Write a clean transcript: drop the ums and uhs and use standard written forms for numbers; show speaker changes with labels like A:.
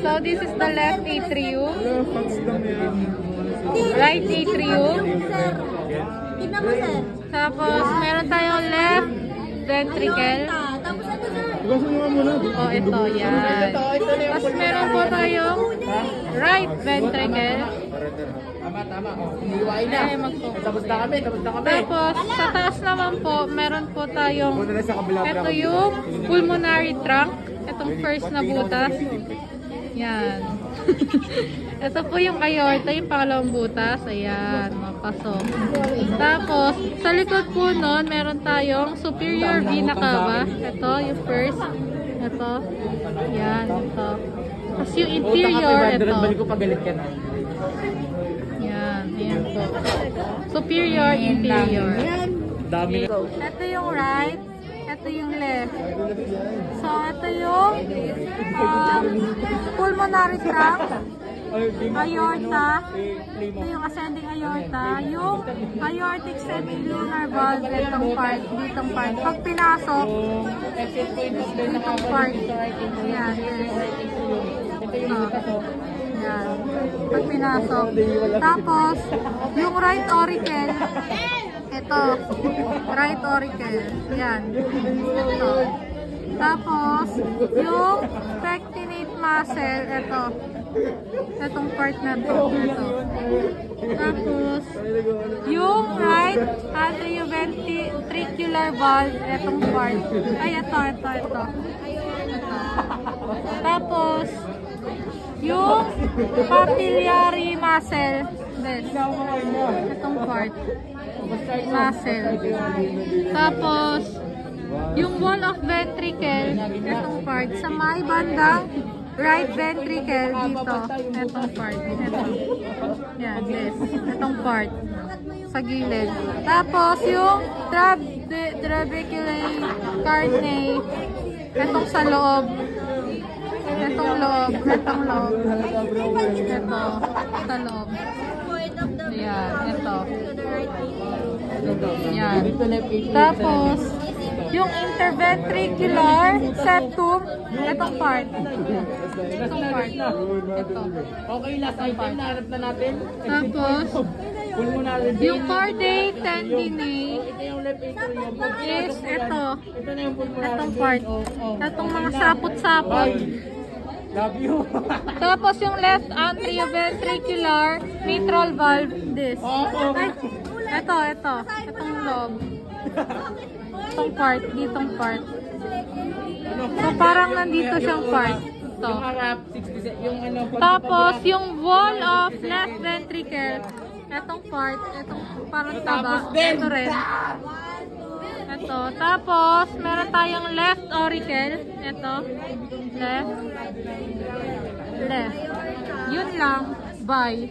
A: So this is the left atrium. Right atrium.
B: Tignan mo, sir.
A: Tapos meron tayong left ventricle.
B: Tapos ito, sir.
A: Oh, ito, yan. Tapos meron po tayong right ventricle.
C: Tama. Umiwain na. Tapos na kami.
A: Tapos, sa taas naman po, meron po tayong, ito yung pulmonary trunk. Itong first na butas. Yan. Ito po yung aorta, yung pangalawang butas. Ayan, mapasok. Tapos, sa likod po nun, meron tayong superior vena cava. Ito, yung first. Ito. Yan, ito. Tapos yung interior, ito. Ayan po. Superior, inferior.
C: Dami.
A: Ito yung right. Ito yung left. So, ito yung pulmonary trunk. Aorta. Ito yung ascending aorta. Yung aortic septal valve. Itong part. Ditong part. Pag pinasok, ditong part. Ayan. Yan. Pag pinasok. Tapos, yung right auricle, ito. Right auricle. Yan. Ito. Tapos, yung pectinate muscle, ito. Itong part na to. Ito. Tapos, yung right atrioventricular valve, itong part. Ay, ito. Tapos, yung papillary muscle, itong part, muscle. Tapos, yung wall of ventricle, itong part, sa may bandang right ventricle dito, itong part, ito. Yan, itong part, sa gilid. Tapos, yung trabeculae carneae, itong sa loob. Itong loob. Ito, sa loob. Ayan, ito. Ayan. Tapos, yung interventricular septum, itong part. Ito.
C: Okay, last item na harap na natin.
A: Tapos, yung chordae tendineae is ito. Itong part. Itong mga sapot-sapot.
C: Love you.
A: Tapos yung left atrioventricular mitral valve disc. Ay, ito. Itong loob. Itong part, ditong part. So parang nandito siyang part. Ito. Tapos yung wall of left ventricle, itong part, itong parang taba, ito rin. Ito. Tapos, meron tayong left auricle. Ito. Left. Yun lang. Bye.